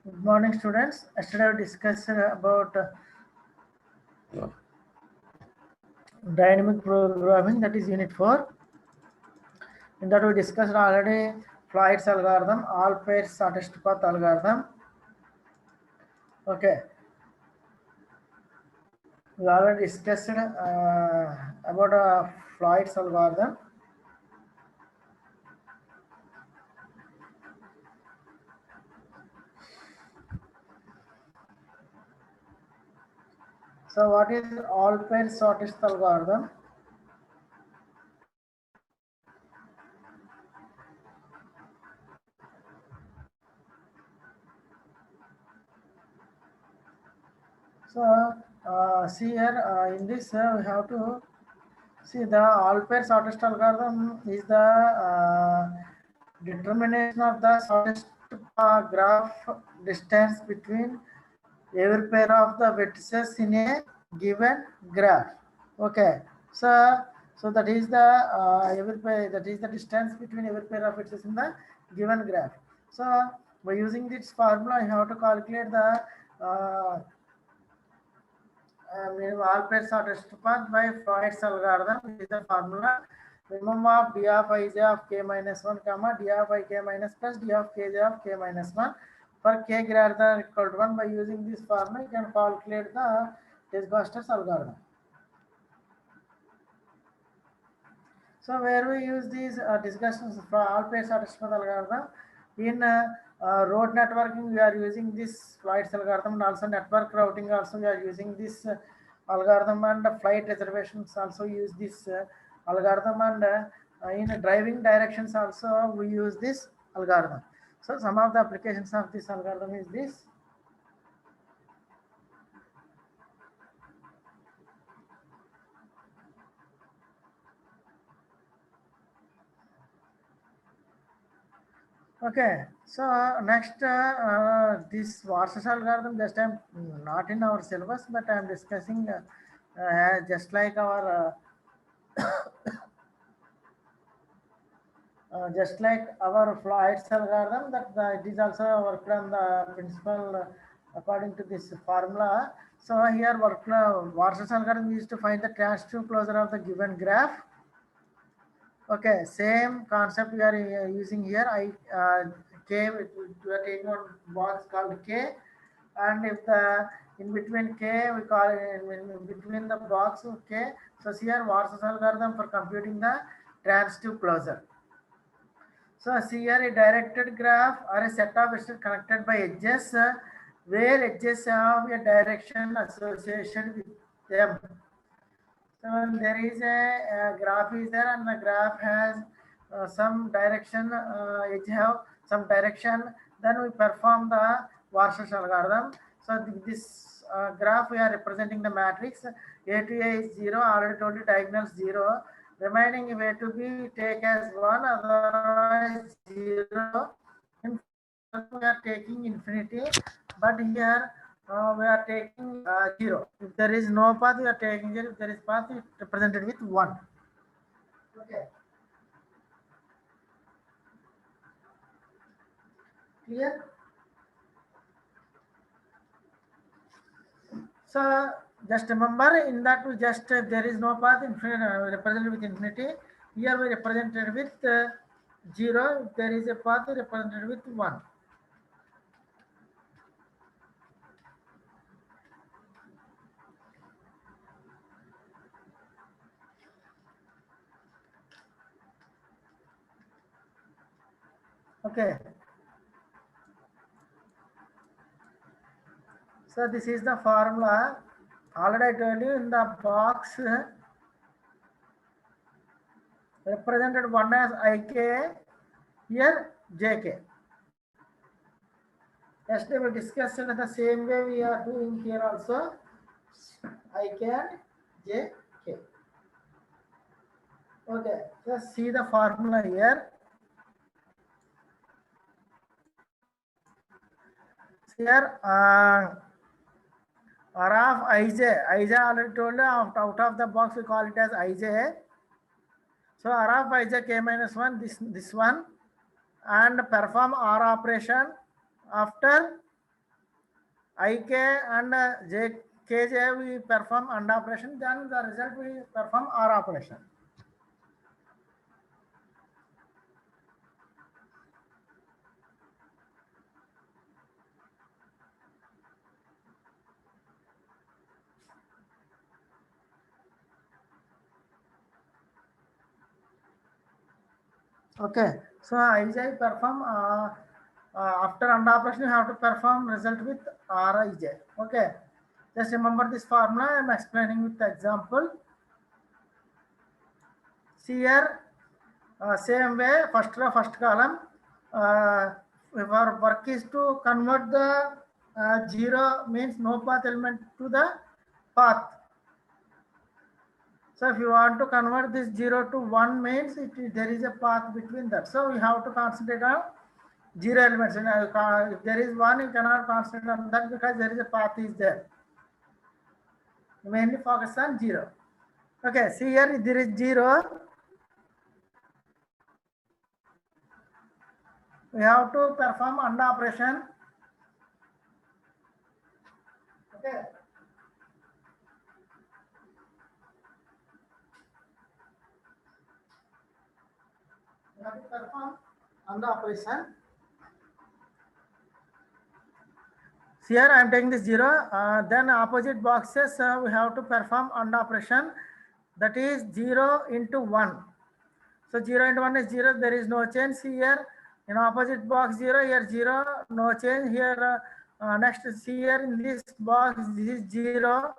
Good morning, students. Yesterday we discussed about dynamic programming, that is unit 4. In that we discussed already Floyd's algorithm, all pairs shortest path algorithm. Okay, we already discussed about Floyd's algorithm. So what is all pairs shortest algorithm? So see here in this we have to see the all pair shortest algorithm is the determination of the shortest graph distance between every pair of the vertices in a given graph. Okay, so that is the every pair, that is the distance between every pair of vertices in the given graph. So by using this formula, you have to calculate the minimum all pairs shortest path by Floyd's algorithm. This is the formula. Minimum of d of ij of k minus 1 comma d of ik minus plus d of kj of k minus 1 for k greater than or equal to 1. By using this formula, you can calculate the Discoster's algorithm. So where we use these discussions for all pairs shortest path algorithm in road networking, we are using this Floyd's algorithm, and also network routing also we are using this algorithm, and flight reservations also use this algorithm, and in driving directions also we use this algorithm. So some of the applications of this algorithm is this. Okay, so next this Warsash algorithm, just I'm not in our syllabus, but I'm discussing just like our Floyd's algorithm, that it is also worked on the principle according to this formula. So here Warsash algorithm is to find the transitive closure of the given graph. Okay, same concept we are using here. K, we are taking one box called K, and if the in between K we call it in between the box of K. So here Warsash algorithm for computing the transitive closure. So here a directed graph or a set of edges connected by edges where edges have a direction associated with them. So when there is a graph is there and the graph has some direction, edge have some direction, then we perform the Warsash algorithm. So this graph we are representing the matrix. A to A is 0, already told you diagonals 0. Remaining A to B take as 1, otherwise 0. In we are taking infinity, but here we are taking 0. If there is no path, we are taking 0. If there is path, it represented with 1. Okay. Clear? So just remember in that we just if there is no path, represented with infinity. Here we represented with 0. If there is a path, represented with 1. Okay. So this is the formula. Already I told you in the box represented one as ik, here jk. Yesterday we discussed the same way we are doing here also, ik and jk. Okay, just see the formula here. Here R of ij already told you, out of the box we call it as ij. So R of ij k minus 1, this one, and perform R operation after ik and kj we perform AND operation, then the result we perform OR operation. Okay, so ij perform after AND operation you have to perform result with rij. Okay, just remember this formula. I am explaining with the example. See here, same way, first row, first column. Our work is to convert the 0 means no path element to the path. So if you want to convert this 0 to 1 means there is a path between that. So we have to concentrate on 0 elements. And if there is 1, you cannot concentrate on that because there is a path is there. You mainly focus on 0. Okay, see here there is 0. We have to perform AND operation. Okay. We have to perform AND operation. Here I am taking this 0. Then opposite boxes we have to perform AND operation. That is 0 into 1. So 0 into 1 is 0. There is no change here. In opposite box 0, here 0, no change. Here next see here in this box, this is 0.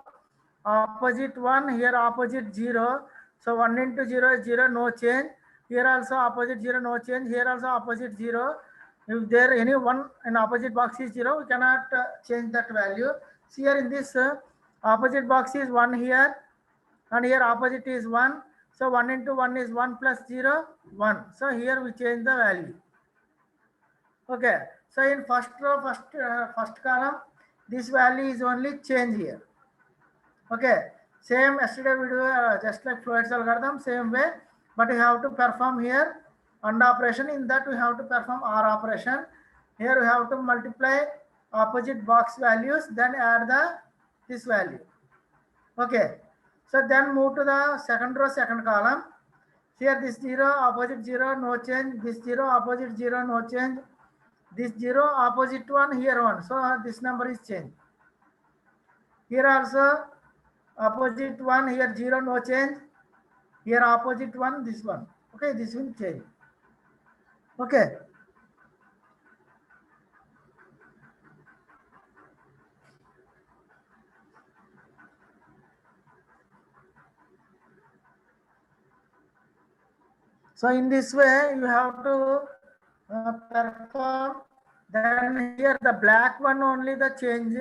Opposite 1, here opposite 0. So 1 into 0 is 0, no change. Here also opposite 0, no change. Here also opposite 0. If there any one in opposite box is 0, we cannot change that value. See here in this opposite box is 1 here, and here opposite is 1. So 1 into 1 is 1 plus 0, 1. So here we change the value. Okay. So in first row, first column, this value is only change here. Okay. Same yesterday we do just like Floyd's algorithm, same way, but you have to perform here AND operation. In that we have to perform OR operation. Here we have to multiply opposite box values, then add this value. Okay. So then move to the second row, second column. Here this 0, opposite 0, no change. This 0, opposite 0, no change. This 0, opposite 1, here 1. So this number is changed. Here also opposite 1, here 0, no change. Here opposite 1, this 1. Okay, this will change. Okay. So in this way, you have to perform. Then here the black one only the change,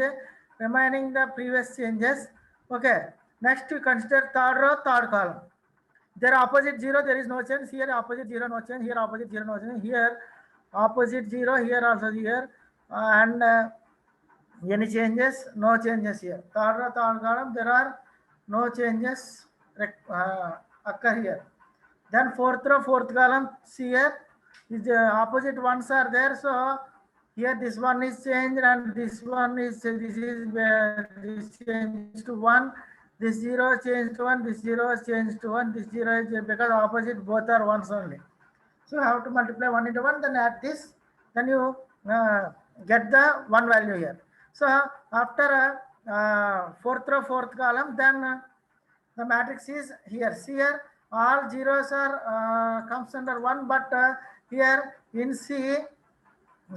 remaining the previous changes. Okay. Next we consider third row, third column. There opposite 0, there is no change. Here opposite 0, no change. Here opposite 0, no change. Here opposite 0, here also here. And any changes? No changes here. Third row, third column, there are no changes occur here. Then fourth row, fourth column, see here, is opposite ones are there. So here this one is changed and this one is, this changed to 1. This 0 changed to 1, this 0 is changed to 1, this 0 is because opposite both are ones only. So you have to multiply 1 into 1, then add this, then you get the 1 value here. So after fourth row, fourth column, then the matrix is here. See here, all zeros are comes under 1, but here in C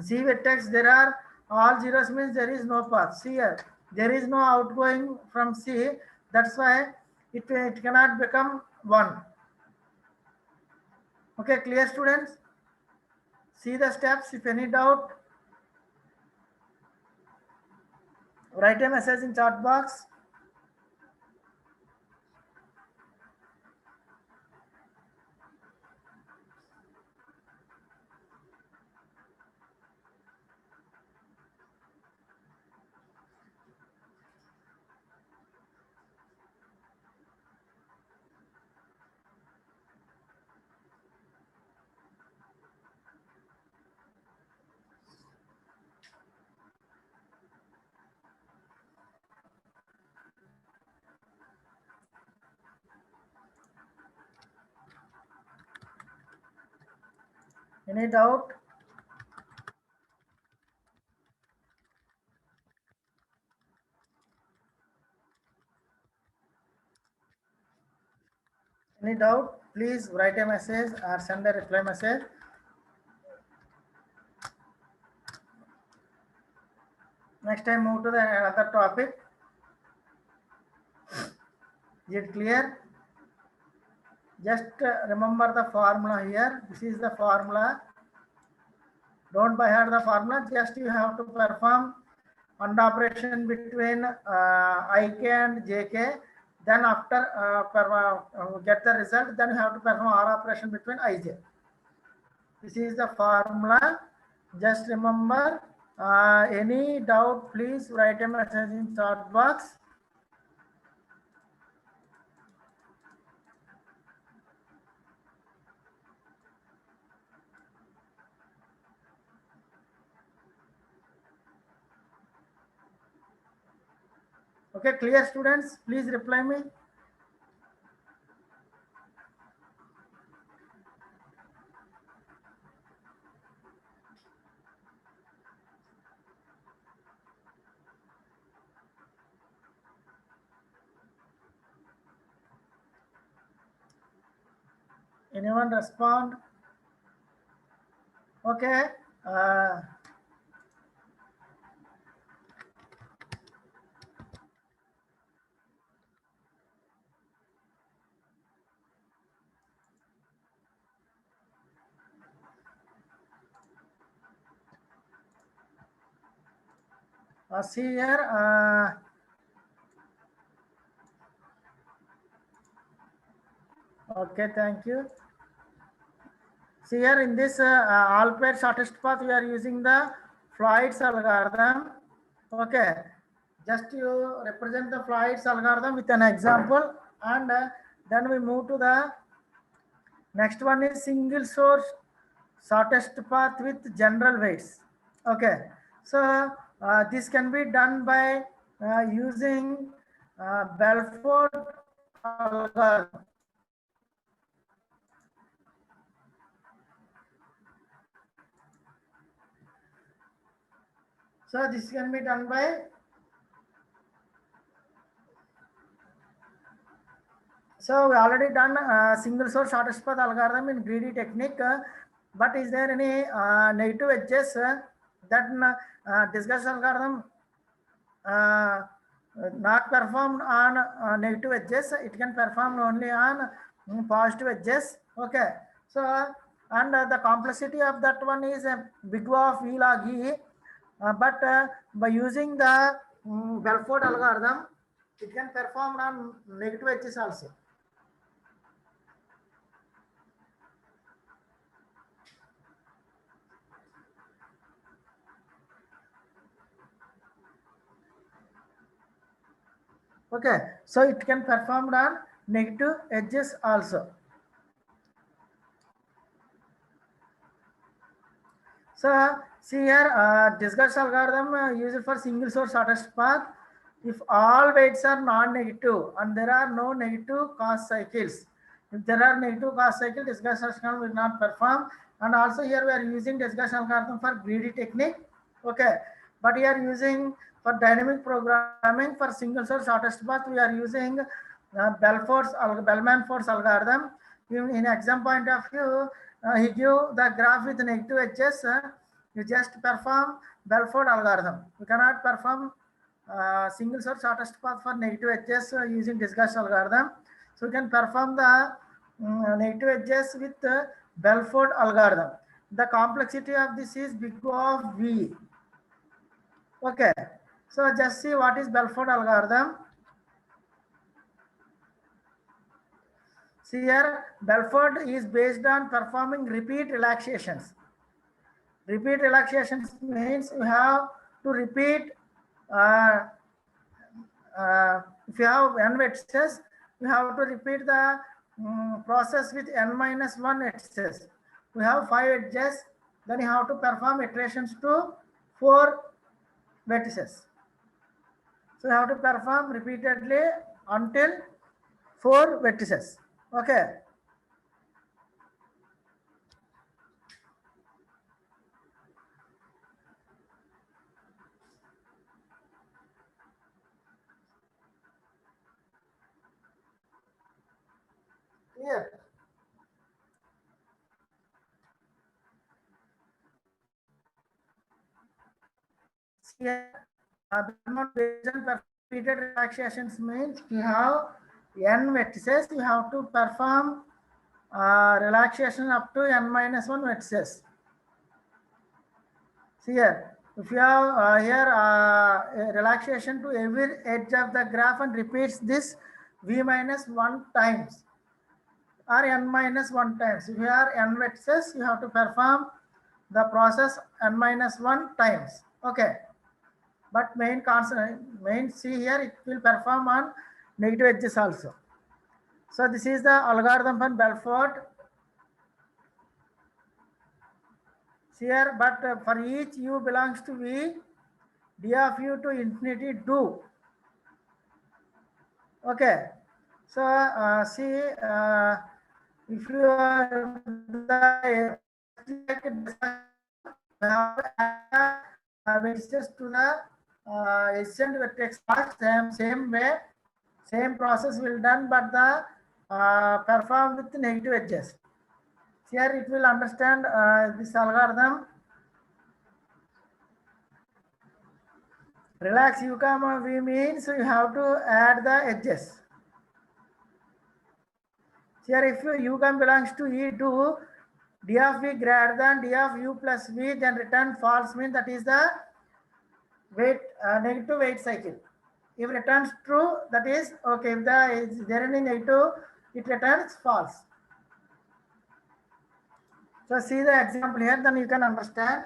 vertex there are all zeros means there is no path. See here, there is no outgoing from C. That's why it cannot become 1. Okay, clear students? See the steps. If any doubt, write a message in chat box. Any doubt? Any doubt? Please write a message or send a reply message. Next time move to the another topic. Is it clear? Just remember the formula here. This is the formula. Don't by heart the formula. Just you have to perform AND operation between IK and JK. Then after get the result, then you have to perform OR operation between IJ. This is the formula. Just remember. Any doubt, please write a message in chat box. Okay, clear students, please reply me. Anyone respond? Okay. See here. Okay, thank you. See here in this all pair shortest path, we are using the Floyd's algorithm. Okay, just you represent the Floyd's algorithm with an example, and then we move to the next one is single source shortest path with general weights. Okay, so this can be done by using Belfort algorithm. So this can be done by, so we already done single source shortest path algorithm in greedy technique, but is there any negative edges that discussed algorithm not performed on negative edges? It can perform only on positive edges. Okay, so and the complexity of that one is big O of V log E. But by using the Belfort algorithm, it can perform on negative edges also. Okay, so it can perform on negative edges also. So see here, discussed algorithm used for single source shortest path. If all weights are non-negative and there are no negative cause cycles, if there are negative cause cycles, discussed algorithm will not perform. And also here we are using discussed algorithm for greedy technique. Okay, but we are using for dynamic programming for single source shortest path. We are using Bellman-Ford's algorithm. In exam point of view, he give the graph with negative edges. You just perform Belfort algorithm. You cannot perform single source shortest path for negative edges using discussed algorithm. So you can perform the negative edges with Belfort algorithm. The complexity of this is big O of V. Okay, so just see what is Belfort algorithm. See here, Belfort is based on performing repeat relaxations. Repeat relaxations means you have to repeat, if you have n edges, you have to repeat the process with n minus 1 edges. We have 5 edges, then you have to perform iterations to 4 vertices. So you have to perform repeatedly until 4 vertices. Okay. Here. Here, based on repeated relaxations means you have n vertices, you have to perform relaxation up to n minus 1 vertices. See here, if you have here a relaxation to every edge of the graph and repeats this v minus 1 times or n minus 1 times. If you are n vertices, you have to perform the process n minus 1 times. Okay. But main constant, main see here, it will perform on negative edges also. So this is the algorithm for Belfort. See here, but for each u belongs to v, d of u to infinity do. Okay. So see, if you are the vertices to the ascent vertex same way, same process will done, but the perform with negative edges. Here it will understand this algorithm. Relax u comma v means you have to add the edges. Here if u comma belongs to E2, d of v greater than d of u plus v, then return false means that is the weight negative weight cycle. If returns true, that is okay. If there any negative, it returns false. So see the example here, then you can understand.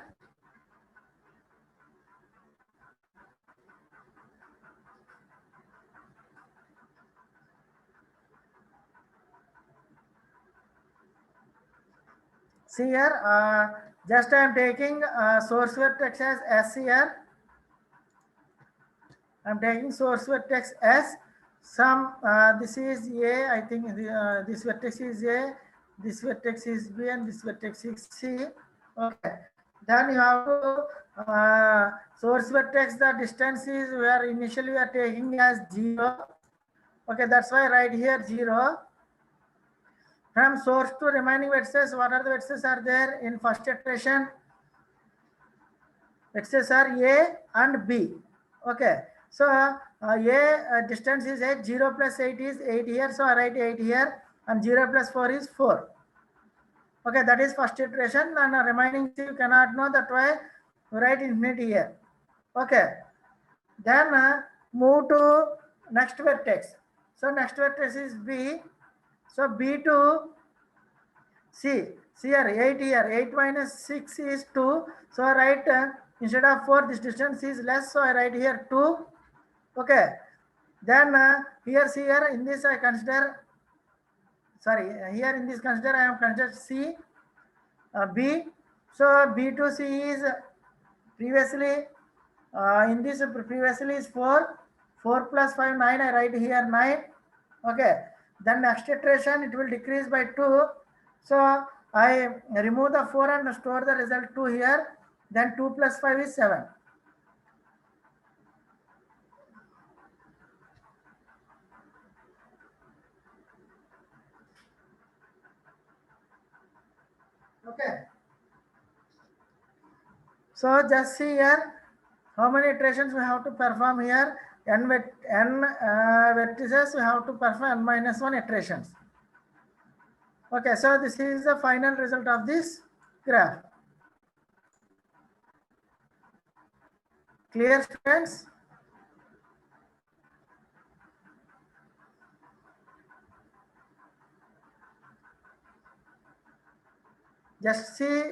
See here, just I am taking source vertex as S here. I am taking source vertex S. Some this is A. I think this vertex is A. This vertex is B, and this vertex is C. Okay. Then you have to source vertex. The distance is where initially we are taking as 0. Okay, that's why right here 0. From source to remaining vertices, what are the vertices are there in first iteration? Vertices are A and B. Okay, so A distance is 8, 0 plus 8 is 8 here, so I write 8 here, and 0 plus 4 is 4. Okay, that is first iteration, and remaining you cannot know, that why you write infinity here. Okay, then move to next vertex. So next vertex is B. So B to C. See here, 8 here. 8 minus 6 is 2. So I write instead of 4, this distance is less. So I write here 2. Okay. Then here, see here, in this I consider, sorry, here in this consider I am considered C, B. So B to C is previously, in this previously is 4. 4 plus 5, 9. I write here 9. Okay. Then next iteration, it will decrease by 2. So I remove the 4 and store the result 2 here. Then 2 plus 5 is 7. Okay. So just see here how many iterations we have to perform here. N vertices we have to perform n minus 1 iterations. Okay, so this is the final result of this graph. Clear, students? Just see,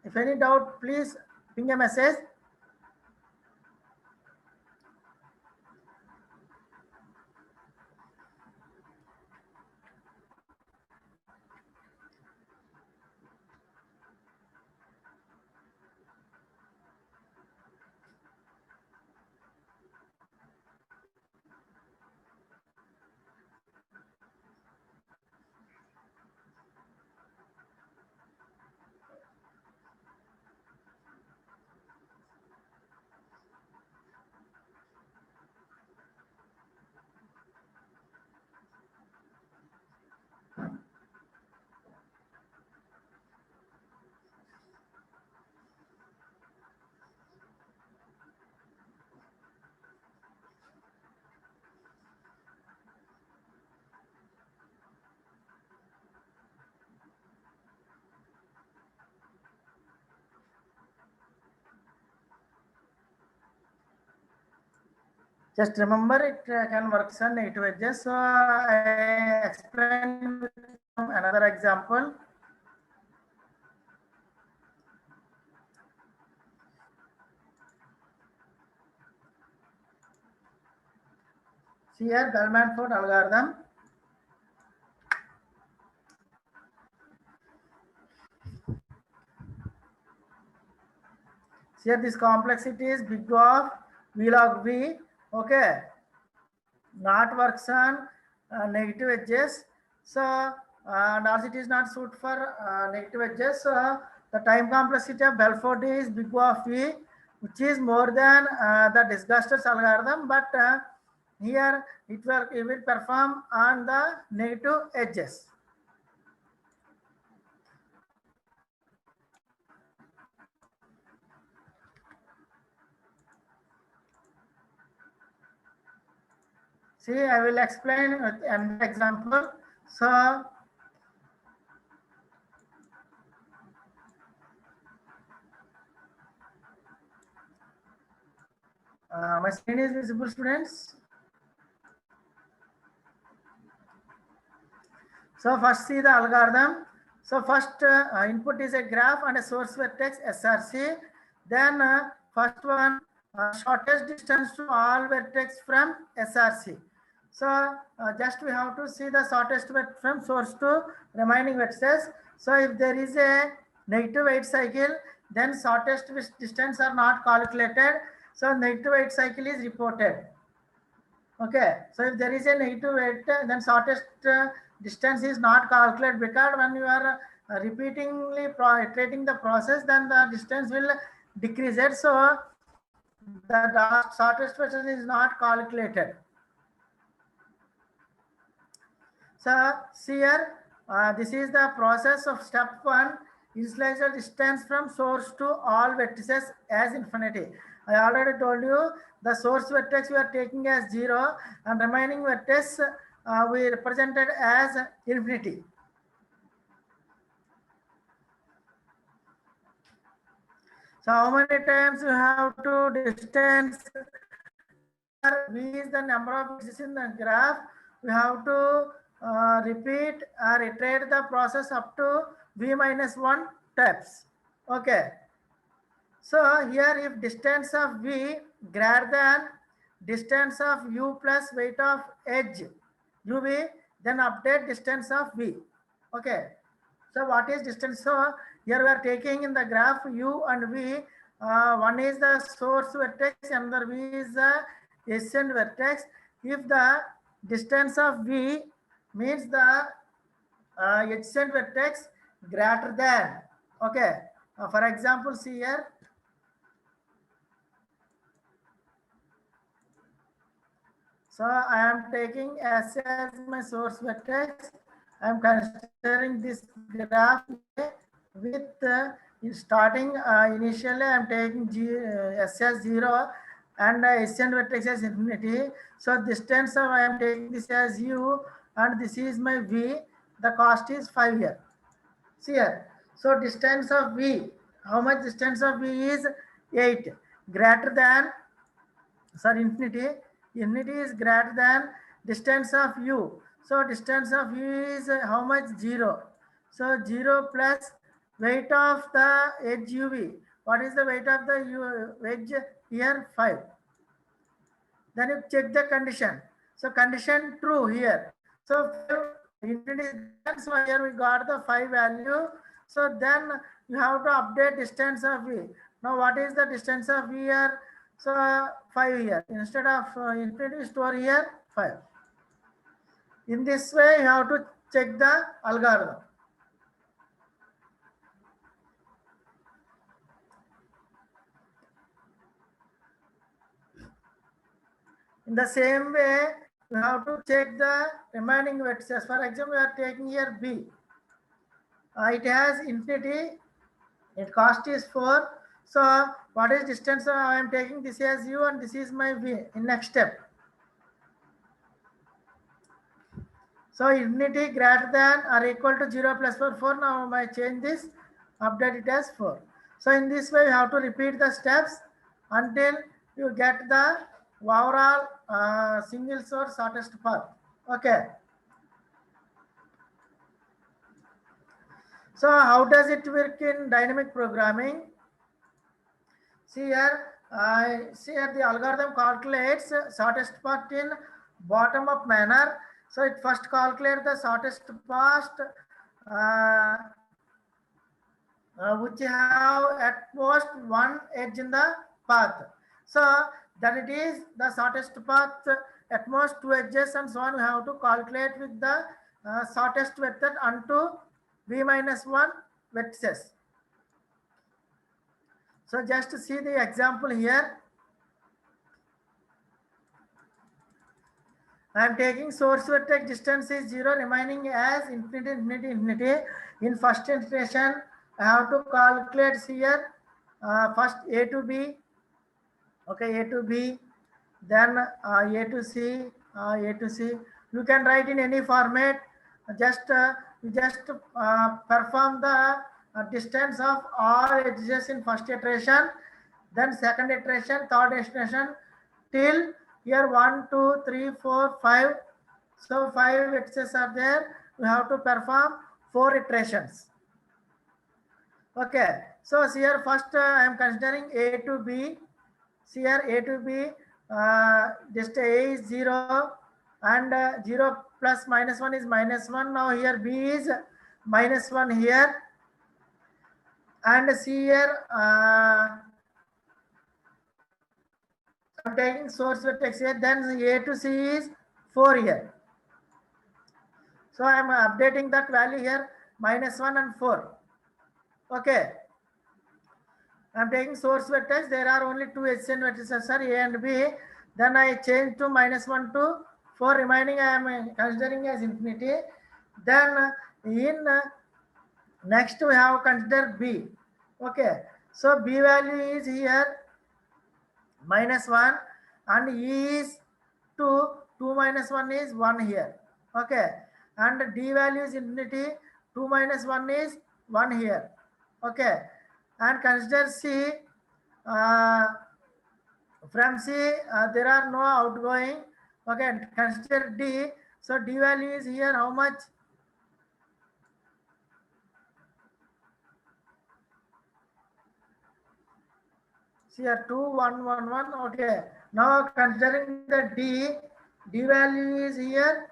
if any doubt, please ping a message. Just remember it can work on negative edges. So I explain with another example. See here, Bellman-Ford algorithm. Here this complexity is big of V log V. Okay, not works on negative edges. So and also it is not suit for negative edges. So the time complexity of Belford is big of V, which is more than the disgusters algorithm, but here it will perform on the negative edges. See, I will explain with an example. So my screen is visible, students. So first see the algorithm. So first input is a graph and a source vertex SRC. Then first one shortest distance to all vertex from SRC. So just we have to see the shortest from source to remaining vertices. So if there is a negative 8 cycle, then shortest distance are not calculated. So negative 8 cycle is reported. Okay, so if there is a negative 8, then shortest distance is not calculated, because when you are repeatedly iterating the process, then the distance will decrease it. So the shortest distance is not calculated. So see here, this is the process of step 1. Initialize the distance from source to all vertices as infinity. I already told you the source vertex we are taking as 0 and remaining vertex we represented as infinity. So how many times you have to distance? V is the number of vertices in the graph. We have to repeat or iterate the process up to V minus 1 steps. Okay. So here if distance of V greater than distance of U plus weight of edge UV, then update distance of V. Okay. So what is distance? So here we are taking in the graph U and V. One is the source vertex, another V is the ascent vertex. If the distance of V means the adjacent vertex greater than, okay. For example, see here. So I am taking S as my source vertex. I am considering this graph with starting initially I am taking S as 0 and ascent vertex as infinity. So distance of I am taking this as U and this is my V. The cost is 5 here. See here. So distance of V, how much distance of V is 8, greater than, sorry, infinity is greater than distance of U. So distance of U is how much? 0. So 0 plus weight of the edge UV. What is the weight of the edge here? 5. Then you check the condition. So condition true here. So infinity is done. So here we got the 5 value. So then you have to update distance of V. Now what is the distance of V here? So 5 here. Instead of infinity, store here 5. In this way you have to check the algorithm. In the same way, we have to check the remaining vertices. For example, we are taking here B. It has infinity. Its cost is 4. So what is distance? I am taking this as U and this is my V in next step. So infinity greater than or equal to 0 plus 4. Now I change this, update it as 4. So in this way, you have to repeat the steps until you get the overall single source shortest path. Okay. So how does it work in dynamic programming? See here, see here the algorithm calculates shortest path in bottom up manner. So it first calculates the shortest path which have at most one edge in the path. So that it is the shortest path at most two edges and so on. We have to calculate with the shortest method unto v minus 1 vertices. So just see the example here. I am taking source vertex distance is 0 remaining as infinity, infinity, infinity. In first iteration, I have to calculate here first A to B, okay, A to B, then A to C, A to C. You can write in any format. Just you just perform the distance of all edges in first iteration, then second iteration, third iteration, till here 1, 2, 3, 4, 5. So 5 edges are there. We have to perform 4 iterations. Okay. So here first I am considering A to B. See here A to B. Just A is 0 and 0 plus minus 1 is minus 1. Now here B is minus 1 here. And see here I'm taking source vertex here, then A to C is 4 here. So I am updating that value here, minus 1 and 4. Okay. I am taking source vertex. There are only two adjacent vertices are A and B. Then I change to minus 1 to 4. Remaining I am considering as infinity. Then in next we have consider B. Okay. So B value is here minus 1 and E is 2. 2 minus 1 is 1 here. Okay. And D value is infinity. 2 minus 1 is 1 here. Okay. And consider C. From C, there are no outgoing. Okay. Consider D. So D value is here how much? See here 2, 1, 1, 1. Okay. Now considering the D value is here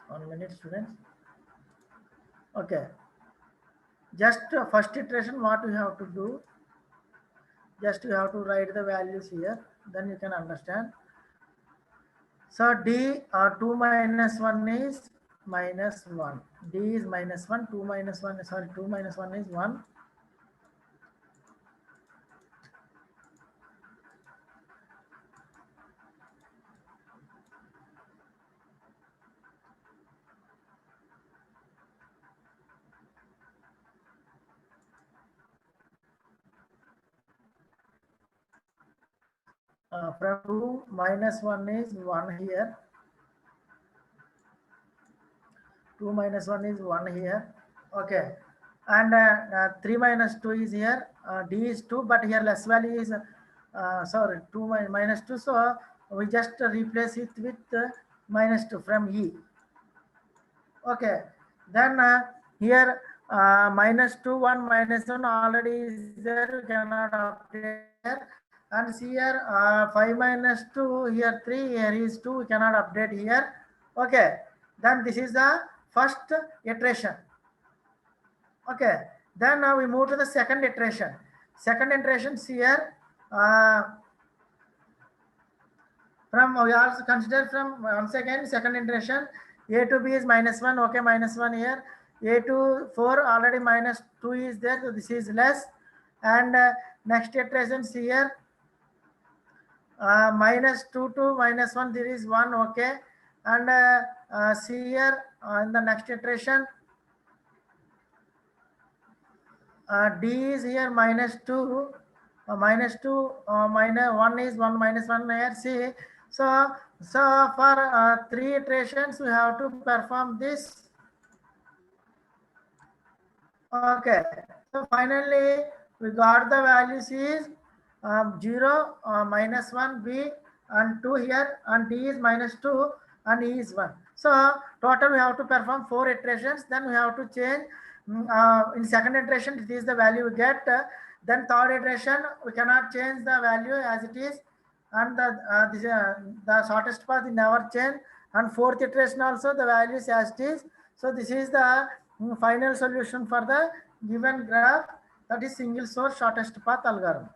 1 minute, students. Okay. Just first iteration, what we have to do? Just you have to write the values here. Then you can understand. So D 2 minus 1 is minus 1. D is minus 1. 2 minus 1. Sorry, 2 minus 1 is 1. From 2 minus 1 is 1 here. 2 minus 1 is 1 here. Okay. And 3 minus 2 is here. D is 2, but here less value is, sorry, 2 minus 2. So we just replace it with minus 2 from E. Okay. Then here minus 2, 1, minus 1 already is there. We cannot update here. And see here 5 minus 2, here 3, here is 2. We cannot update here. Okay. Then this is the first iteration. Okay. Then now we move to the second iteration. Second iteration here from we also consider from once again second iteration. A to B is minus 1. Okay, minus 1 here. A to 4 already minus 2 is there. So this is less. And next iterations here minus 2 to minus 1 there is 1. Okay. And see here in the next iteration D is here minus 2. Minus 2 minus 1 is 1 minus 1 here. See, so for 3 iterations we have to perform this. Okay, so finally we got the values is 0, -1, b and 2 here, and d is -2 and e is 1. So total we have to perform 4 iterations, then we have to change. In second iteration it is the value we get, then third iteration we cannot change the value as it is, and the shortest path is never change, and fourth iteration also the value is as it is. So this is the final solution for the given graph, that is single source shortest path algorithm.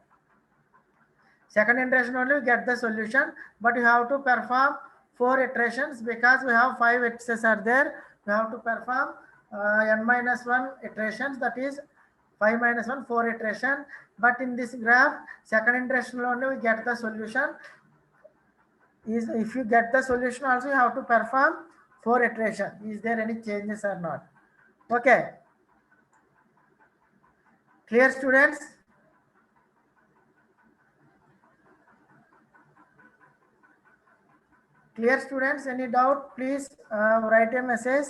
Second iteration only we get the solution, but you have to perform 4 iterations because we have 5 x's are there. We have to perform n-1 iterations, that is 5 minus 1, 4 iteration. But in this graph, second iteration only we get the solution. Is if you get the solution also you have to perform 4 iteration. Is there any changes or not? Okay. Clear, students? Clear, students? Any doubt? Please write a message.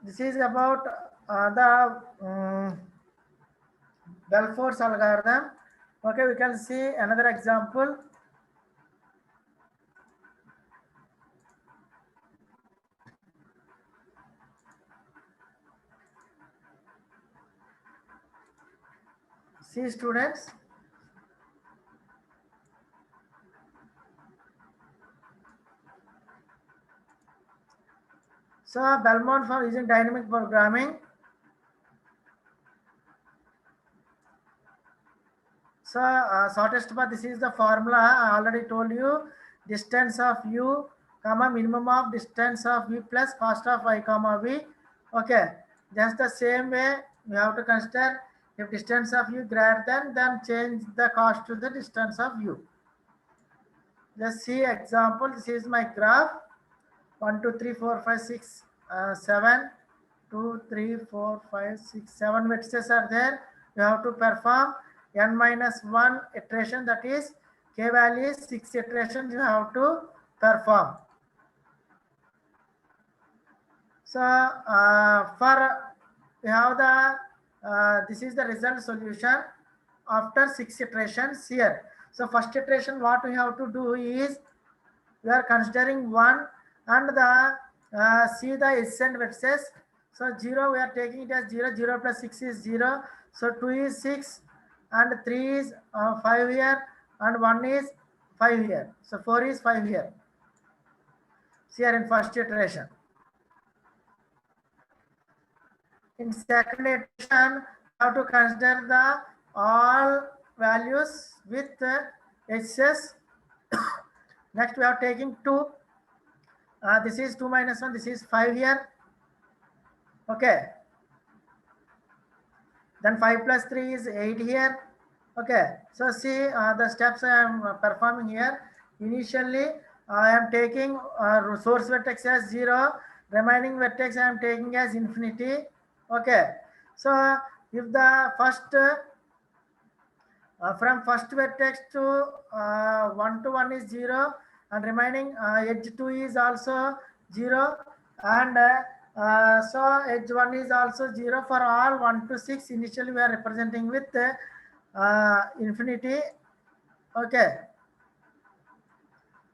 This is about the Bell-Force algorithm. Okay, we can see another example. See, students. So Belmont for using dynamic programming. So shortest path, this is the formula. I already told you, distance of u comma minimum of distance of v plus cost of y comma v. Okay, just the same way we have to consider, if distance of u greater than, then change the cost to the distance of u. Just see example. This is my graph. 1 2 3 4 5 6 7 2 3 4 5 6 7 vertices are there. You have to perform n-1 iteration, that is k value is 6 iterations you have to perform. So for we have the this is the result solution after 6 iterations here. So first iteration what we have to do is we are considering 1 and the see the ascent vertices. So 0 we are taking it as 0, 0 plus 6 is 0. So 2 is 6 and 3 is 5 here and 1 is 5 here. So 4 is 5 here. See here in first iteration. In second iteration, we have to consider the all values with x's. Next we are taking 2. This is 2 minus 1, this is 5 here. Okay. Then 5 plus 3 is 8 here. Okay. So see the steps I am performing here. Initially, I am taking source vertex as 0. Remaining vertex I am taking as infinity. Okay. So if the first from first vertex to 1 to 1 is 0 and remaining edge 2 is also 0 and so edge 1 is also 0 for all 1 to 6. Initially we are representing with infinity. Okay.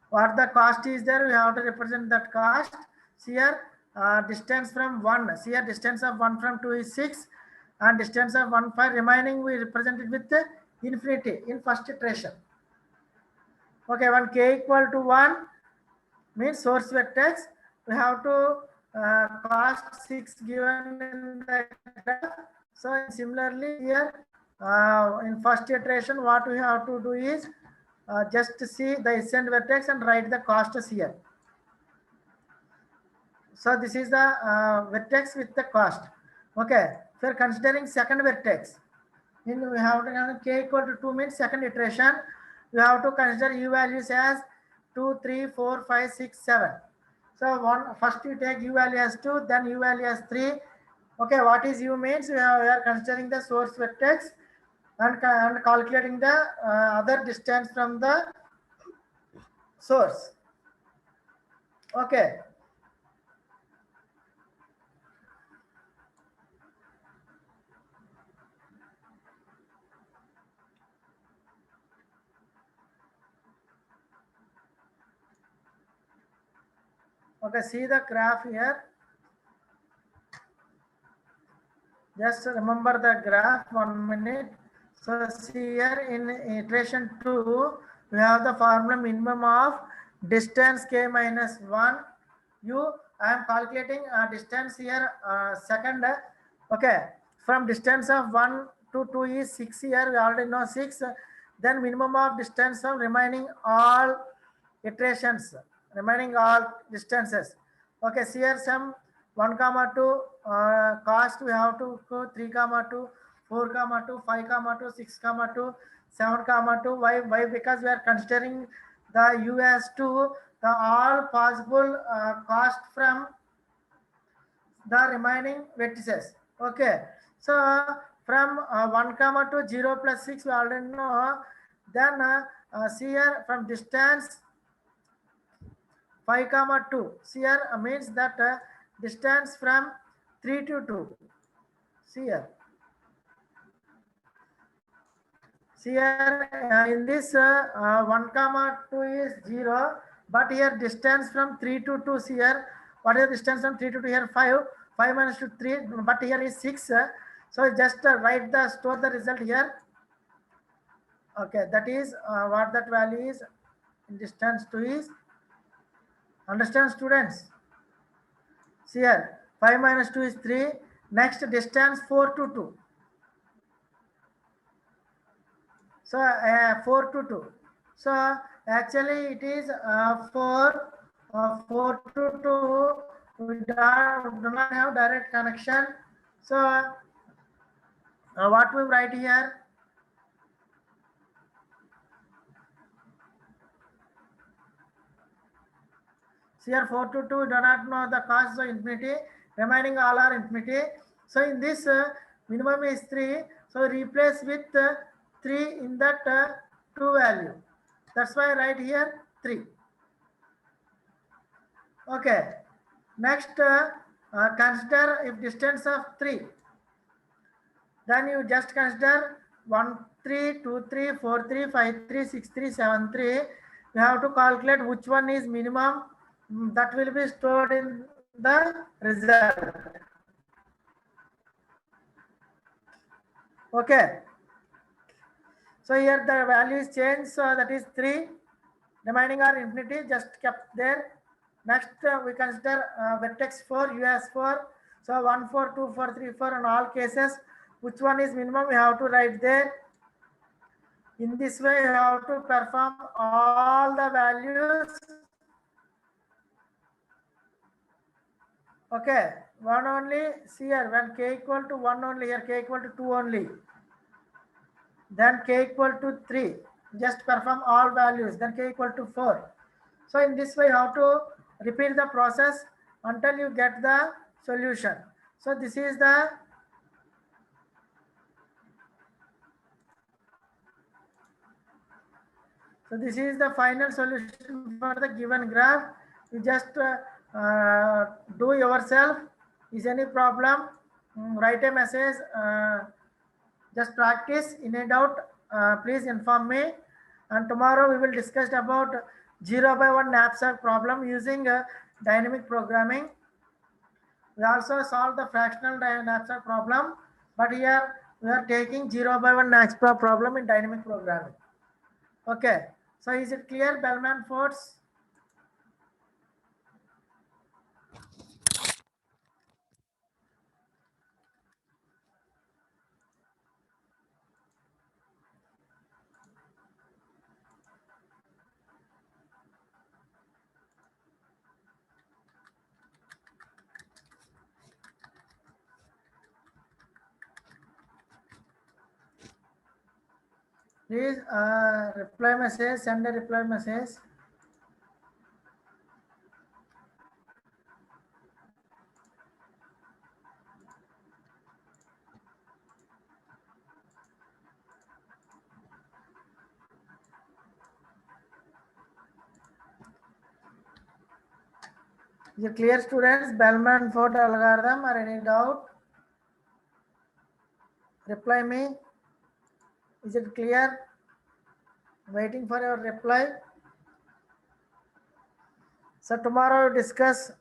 What the cost is there, we have to represent that cost. Here distance from 1, here distance of 1 from 2 is 6 and distance of 1 5, remaining we represent it with infinity in first iteration. Okay, when k equal to 1 means source vertex, we have to cost 6 given in the graph. So similarly here in first iteration what we have to do is just see the ascent vertex and write the costs here. So this is the vertex with the cost. Okay, so we're considering second vertex. We have to k equal to 2 means second iteration. We have to consider u values as 2, 3, 4, 5, 6, 7. So first you take u value as 2, then u value as 3. Okay, what is u means? We are considering the source vertex and calculating the other distance from the source. Okay. Okay, see the graph here. Just remember the graph 1 minute. So see here in iteration 2, we have the formula minimum of distance k minus 1 u. I am calculating distance here second. Okay, from distance of 1 to 2 is 6 here. We already know 6. Then minimum of distance of remaining all iterations, remaining all distances. Okay, see here some 1 comma 2 cost we have to go 3 comma 2, 4 comma 2, 5 comma 2, 6 comma 2, 7 comma 2. Why? Because we are considering the u as to the all possible cost from the remaining vertices. Okay, so from 1 comma to 0 plus 6 we already know. Then see here from distance 5 comma 2. See here means that distance from 3 to 2. See here. See here in this 1 comma 2 is 0. But here distance from 3 to 2. See here. What is the distance from 3 to 2 here? 5. 5 minus 2 3. But here is 6. So just write the store the result here. Okay, that is what that value is in distance 2 is. Understand students? See here 5 minus 2 is 3. Next distance 4 to 2. So 4 to 2. So actually it is 4 to 2. We do not have direct connection. So what we write here? So here 4 to 2 we do not know the cost of infinity. Remaining all are infinity. So in this minimum is 3. So replace with 3 in that 2 value. That's why I write here 3. Okay. Next, consider if distance of 3. Then you just consider 1, 3, 2, 3, 4, 3, 5, 3, 6, 3, 7, 3. You have to calculate which one is minimum. That will be stored in the result. Okay. So here the value is changed. So that is 3. Remaining are infinity, just kept there. Next, we consider vertex 4, US 4. So 1, 4, 2, 4, 3, 4 in all cases. Which one is minimum? We have to write there. In this way, you have to perform all the values. Okay, 1 only. See here, when k equal to 1 only, here k equal to 2 only. Then k equal to 3. Just perform all values. Then k equal to 4. So in this way, you have to repeat the process until you get the solution. So this is the final solution for the given graph. You just do yourself. Is any problem? Write a message. Just practice. In a doubt, please inform me. And tomorrow we will discuss about 0/1 knapsack problem using dynamic programming. We also solve the fractional knapsack problem, but here we are taking 0/1 knapsack problem in dynamic programming. Okay, so is it clear, Bellman Force? Please reply message, send a reply message. Is it clear, students? Bellman Ford algorithm or any doubt? Reply me. Is it clear? Waiting for your reply. So tomorrow we discuss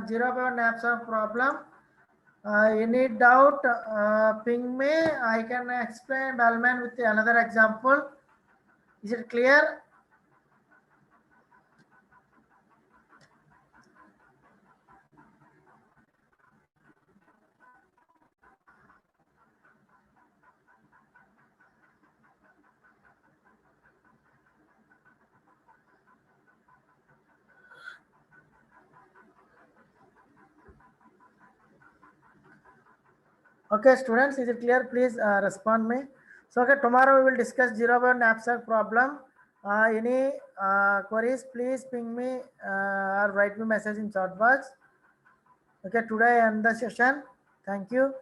zero by knapsack problem. Any doubt, ping me. I can explain Bellman with another example. Is it clear? Okay, students, is it clear? Please respond me. So, okay, tomorrow we will discuss zero bound knapsack problem. Any queries, please ping me or write me message in chat box. Okay, today I end the session. Thank you.